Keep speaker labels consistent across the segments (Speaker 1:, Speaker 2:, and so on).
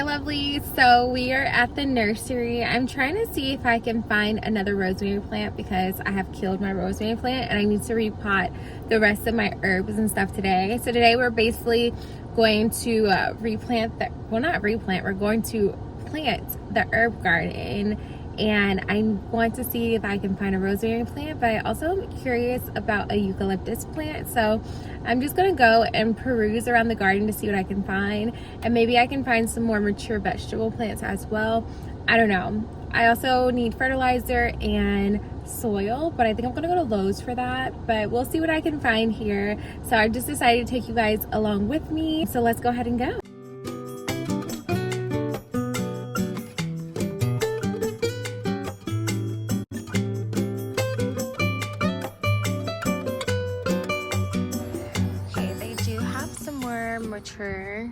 Speaker 1: Hi lovely, so we are at the nursery. I'm trying to see if I can find another rosemary plant because I have killed my rosemary plant and I need to repot the rest of my herbs and stuff today. So today we're basically going to we're going to plant the herb garden, and I want to see if I can find a rosemary plant, but I also am curious about a eucalyptus plant. So I'm just gonna go and peruse around the garden to see what I can find, and maybe I can find some more mature vegetable plants as well. I don't know. I also need fertilizer and soil, but I think I'm gonna go to Lowe's for that, but we'll see what I can find here. So I just decided to take you guys along with me, so let's go ahead and go. Mature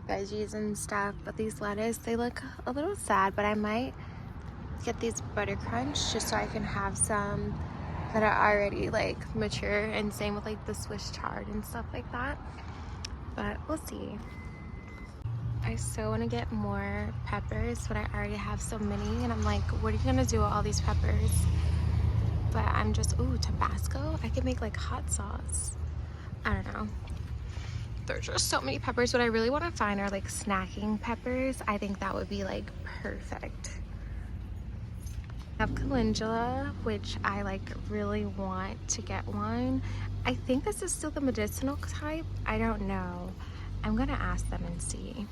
Speaker 1: veggies and stuff, but these lettuce, they look a little sad, but I might get these butter crunch just so I can have some that are already like mature, and same with like the Swiss chard and stuff like that, but we'll see. I so want to get more peppers, but I already have so many, and I'm like, what are you gonna do with all these peppers? But I'm just, ooh, Tabasco, I could make like hot sauce. I don't know. There's just so many peppers. What I really want to find are like snacking peppers. I think that would be like perfect. I have calendula, which I like really want to get one. I think this is still the medicinal type. I don't know. I'm gonna ask them and see.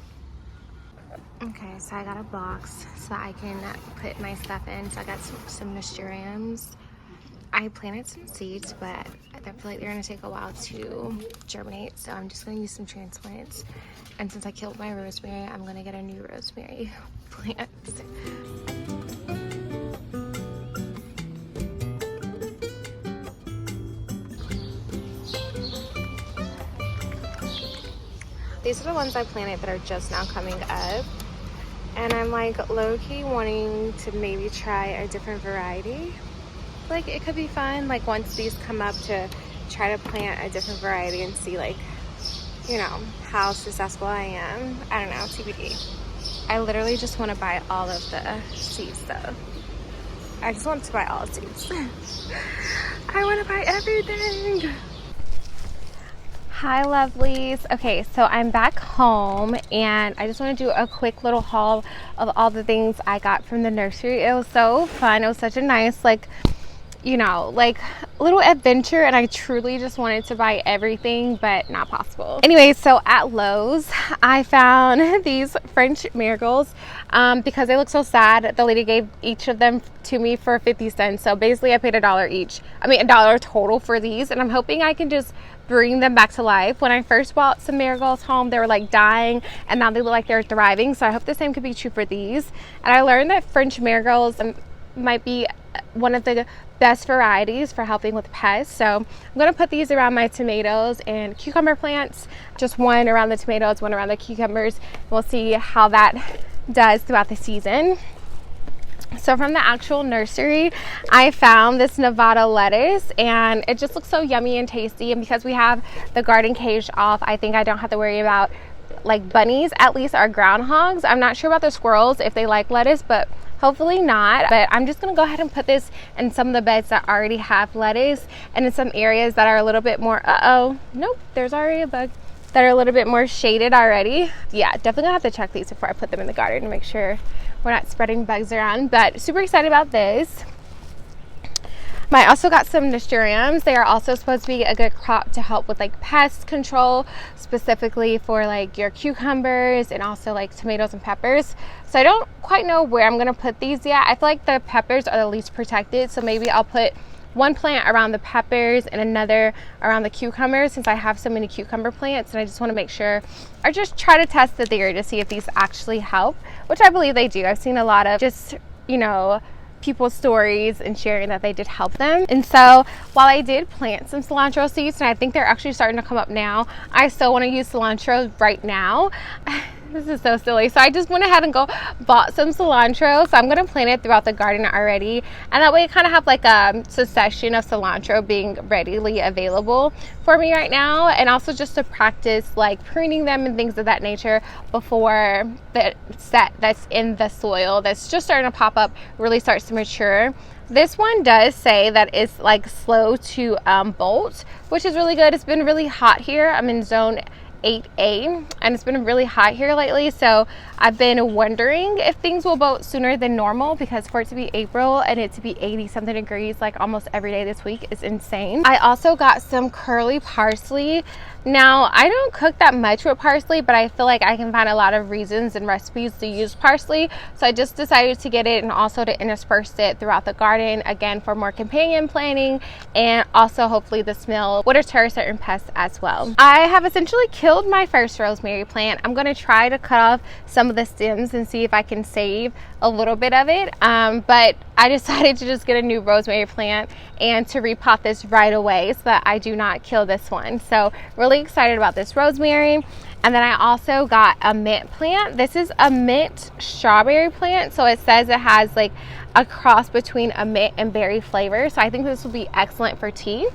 Speaker 1: Okay, so I got a box so that I can put my stuff in. So I got some nasturtiums. I planted some seeds, but I feel like they're gonna take a while to germinate, so I'm just gonna use some transplants. And since I killed my rosemary, I'm gonna get a new rosemary plant. These are the ones I planted that are just now coming up. And I'm like low-key wanting to maybe try a different variety. Like it could be fun, like once these come up, to try to plant a different variety and see, like, you know, how successful I am. I don't know, TBD. I literally just want to buy all of the seeds though. I just want to buy all the seeds. I want to buy everything. Hi lovelies. Okay, so I'm back home and I just want to do a quick little haul of all the things I got from the nursery. It was so fun. It was such a nice, like, you know, like little adventure, and I truly just wanted to buy everything, but not possible. Anyway, so at Lowe's I found these French marigolds because they look so sad. The lady gave each of them to me for 50 cents, so basically I paid $1 each. I mean $1 total for these, and I'm hoping I can just bring them back to life. When I first bought some marigolds home, they were like dying, and now they look like they're thriving, so I hope the same could be true for these. And I learned that French marigolds might be one of the best varieties for helping with pests. So I'm going to put these around my tomatoes and cucumber plants, just one around the tomatoes, one around the cucumbers. We'll see how that does throughout the season. So from the actual nursery, I found this Nevada lettuce, and it just looks so yummy and tasty. And because we have the garden cage off, I think I don't have to worry about like bunnies, at least our groundhogs. I'm not sure about the squirrels if they like lettuce, but hopefully not. But I'm just gonna go ahead and put this in some of the beds that already have lettuce, and in some areas that are a little bit more, nope, there's already a bug, that are a little bit more shaded already. Yeah, definitely gonna have to check these before I put them in the garden to make sure we're not spreading bugs around, but super excited about this. I also got some nasturtiums. They are also supposed to be a good crop to help with like pest control, specifically for like your cucumbers and also like tomatoes and peppers. So I don't quite know where I'm gonna put these yet. I feel like the peppers are the least protected, so maybe I'll put one plant around the peppers and another around the cucumbers, since I have so many cucumber plants, and I just want to make sure, or just try to test the theory to see if these actually help, which I believe they do. I've seen a lot of just, you know, people's stories and sharing that they did help them. And so while I did plant some cilantro seeds, and I think they're actually starting to come up now, I still want to use cilantro right now. This is so silly. So I just went ahead and bought some cilantro. So I'm going to plant it throughout the garden already. And that way I kind of have like a succession of cilantro being readily available for me right now. And also just to practice like pruning them and things of that nature before the set that's in the soil that's just starting to pop up really starts to mature. This one does say that it's like slow to bolt, which is really good. It's been really hot here. I'm in zone 8A and it's been really hot here lately, so I've been wondering if things will bolt sooner than normal, because for it to be April and it to be 80 something degrees like almost every day this week is insane. I also got some curly parsley. Now I don't cook that much with parsley, but I feel like I can find a lot of reasons and recipes to use parsley, so I just decided to get it and also to intersperse it throughout the garden, again for more companion planting, and also hopefully the smell will deter certain pests as well. I have essentially killed my first rosemary plant. I'm going to try to cut off some of the stems and see if I can save a little bit of it, but I decided to just get a new rosemary plant and to repot this right away so that I do not kill this one. So really excited about this rosemary. And then I also got a mint plant. This is a mint strawberry plant, so it says it has like a cross between a mint and berry flavor, so I think this will be excellent for tea.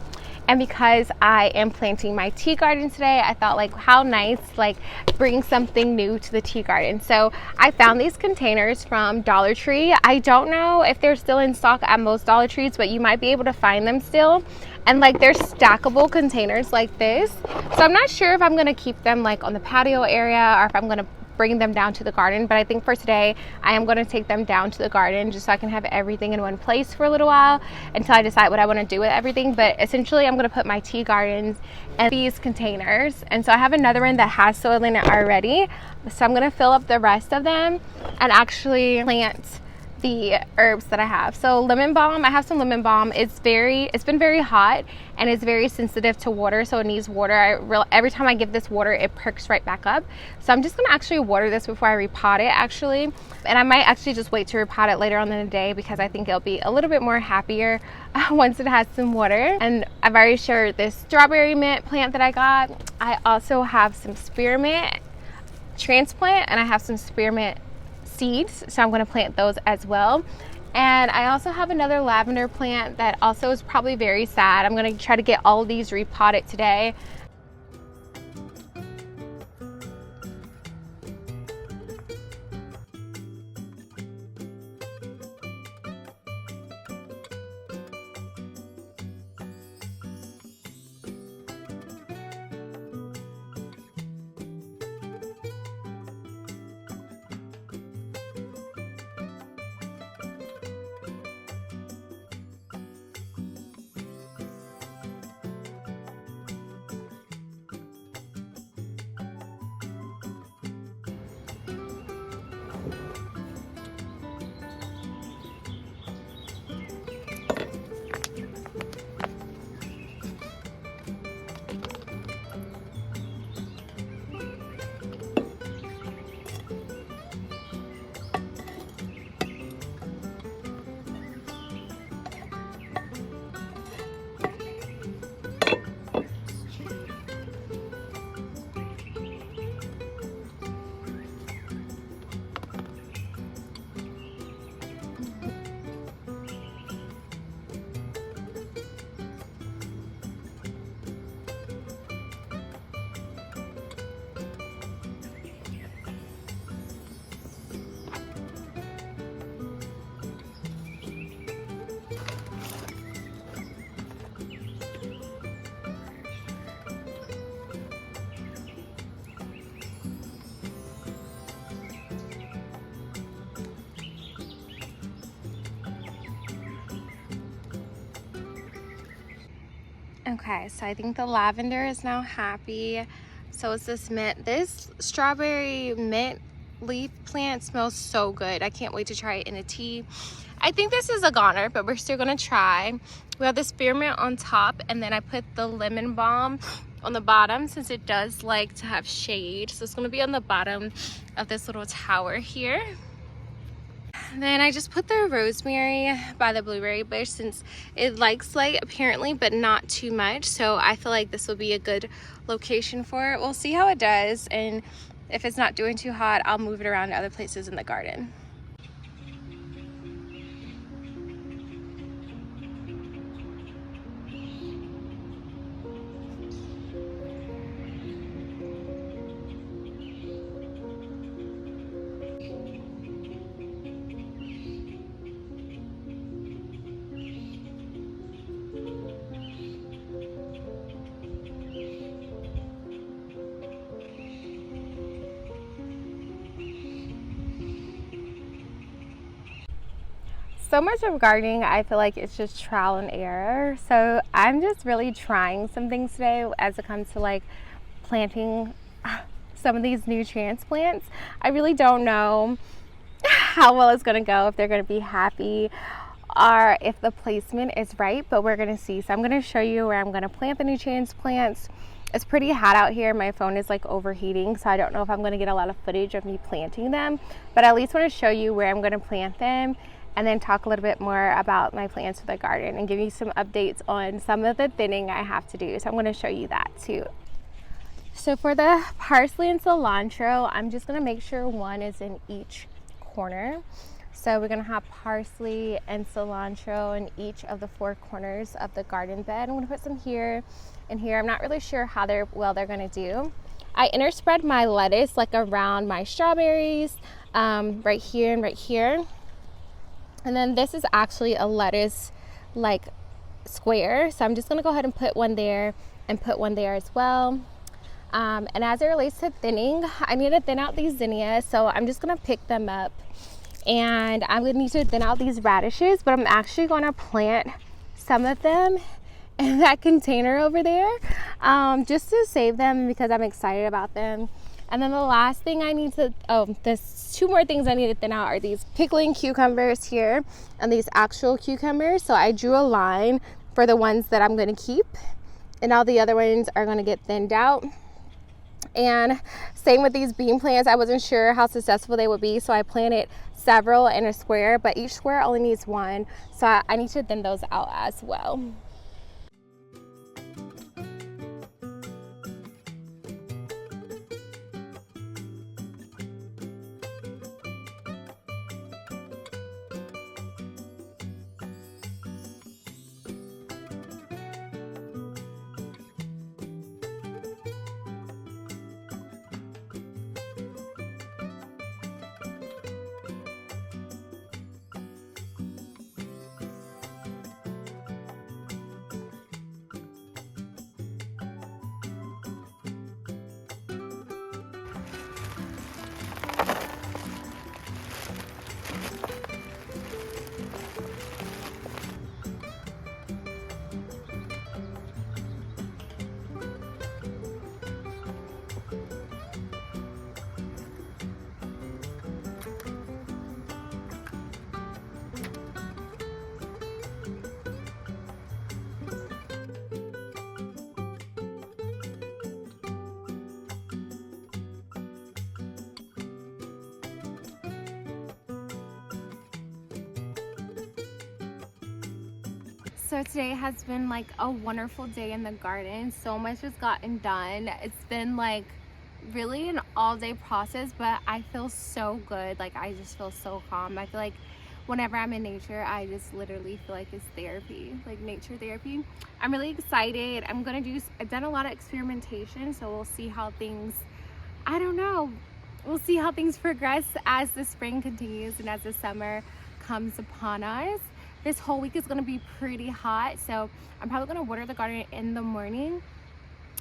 Speaker 1: And because I am planting my tea garden today, I thought like how nice, like bring something new to the tea garden. So I found these containers from Dollar Tree. I don't know if they're still in stock at most Dollar Trees, but you might be able to find them still. And like they're stackable containers like this. So I'm not sure if I'm gonna keep them like on the patio area or if I'm gonna bring them down to the garden, but I think for today I am going to take them down to the garden just so I can have everything in one place for a little while until I decide what I want to do with everything. But essentially I'm going to put my tea gardens in these containers, and so I have another one that has soil in it already, so I'm going to fill up the rest of them and actually plant the herbs that I have. So lemon balm, I have some lemon balm. It's been very hot and it's very sensitive to water, so it needs water. Every time I give this water, it perks right back up. So I'm just gonna actually water this before I repot it actually. And I might actually just wait to repot it later on in the day because I think it'll be a little bit more happier once it has some water. And I've already shared this strawberry mint plant that I got. I also have some spearmint transplant and I have some spearmint seeds, so I'm going to plant those as well. And I also have another lavender plant that also is probably very sad. I'm going to try to get all of these repotted today. Okay, so I think the lavender is now happy. So is this mint. This strawberry mint leaf plant smells so good. I can't wait to try it in a tea. I think this is a goner, but we're still gonna try. We have the spearmint on top, and then I put the lemon balm on the bottom since it does like to have shade. So it's gonna be on the bottom of this little tower here. Then I just put the rosemary by the blueberry bush since it likes light apparently, but not too much. So I feel like this will be a good location for it. We'll see how it does. And if it's not doing too hot, I'll move it around to other places in the garden. So much of gardening, I feel like it's just trial and error. So I'm just really trying some things today as it comes to like planting some of these new transplants. I really don't know how well it's gonna go, if they're gonna be happy or if the placement is right, but we're gonna see. So I'm gonna show you where I'm gonna plant the new transplants. It's pretty hot out here. My phone is like overheating, so I don't know if I'm gonna get a lot of footage of me planting them, but I at least wanna show you where I'm gonna plant them and then talk a little bit more about my plans for the garden and give you some updates on some of the thinning I have to do. So I'm gonna show you that too. So for the parsley and cilantro, I'm just gonna make sure one is in each corner. So we're gonna have parsley and cilantro in each of the 4 corners of the garden bed. I'm gonna put some here and here. I'm not really sure how they're gonna do. I interspread my lettuce like around my strawberries, right here and right here. And then this is actually a lettuce like square. So I'm just gonna go ahead and put one there and put one there as well. And as it relates to thinning, I need to thin out these zinnias. So I'm just gonna pick them up and I'm gonna need to thin out these radishes, but I'm actually gonna plant some of them in that container over there, just to save them because I'm excited about them. And then the last thing I need to, there's 2 more things I need to thin out are these pickling cucumbers here and these actual cucumbers. So I drew a line for the ones that I'm gonna keep and all the other ones are gonna get thinned out. And same with these bean plants. I wasn't sure how successful they would be, so I planted several in a square, but each square only needs 1. So I need to thin those out as well. So today has been like a wonderful day in the garden. So much has gotten done. It's been like really an all-day process, but I feel so good. Like I just feel so calm. I feel like whenever I'm in nature, I just literally feel like it's therapy, like nature therapy. I'm really excited. I've done a lot of experimentation, so we'll see how things, I don't know, we'll see how things progress as the spring continues and as the summer comes upon us. This whole week is going to be pretty hot, so I'm probably going to water the garden in the morning,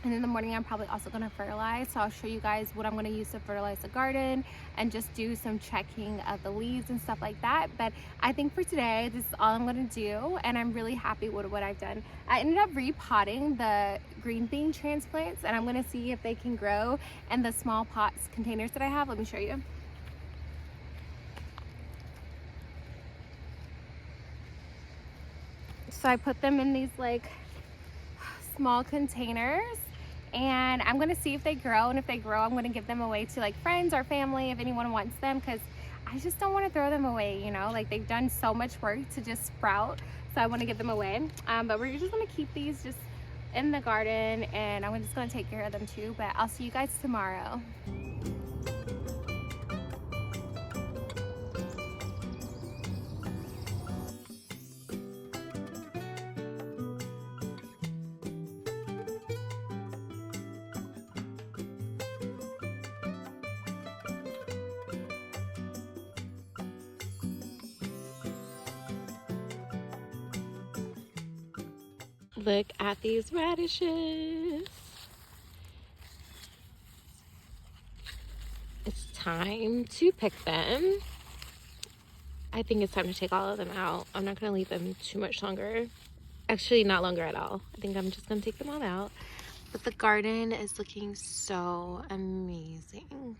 Speaker 1: and in the morning I'm probably also going to fertilize. So I'll show you guys what I'm going to use to fertilize the garden and just do some checking of the leaves and stuff like that. But I think for today this is all I'm going to do, and I'm really happy with what I've done. I ended up repotting the green bean transplants, and I'm going to see if they can grow in the small pots containers that I have. Let me show you. So I put them in these like small containers, and I'm gonna see if they grow, and if they grow I'm gonna give them away to like friends or family if anyone wants them, because I just don't want to throw them away, you know, like they've done so much work to just sprout, so I want to give them away. But we're just gonna keep these just in the garden, and I'm just gonna take care of them too. But I'll see you guys tomorrow. Look at these radishes. It's time to pick them. I think it's time to take all of them out. I'm not going to leave them too much longer. Actually, not longer at all. I think I'm just going to take them all out. But the garden is looking so amazing.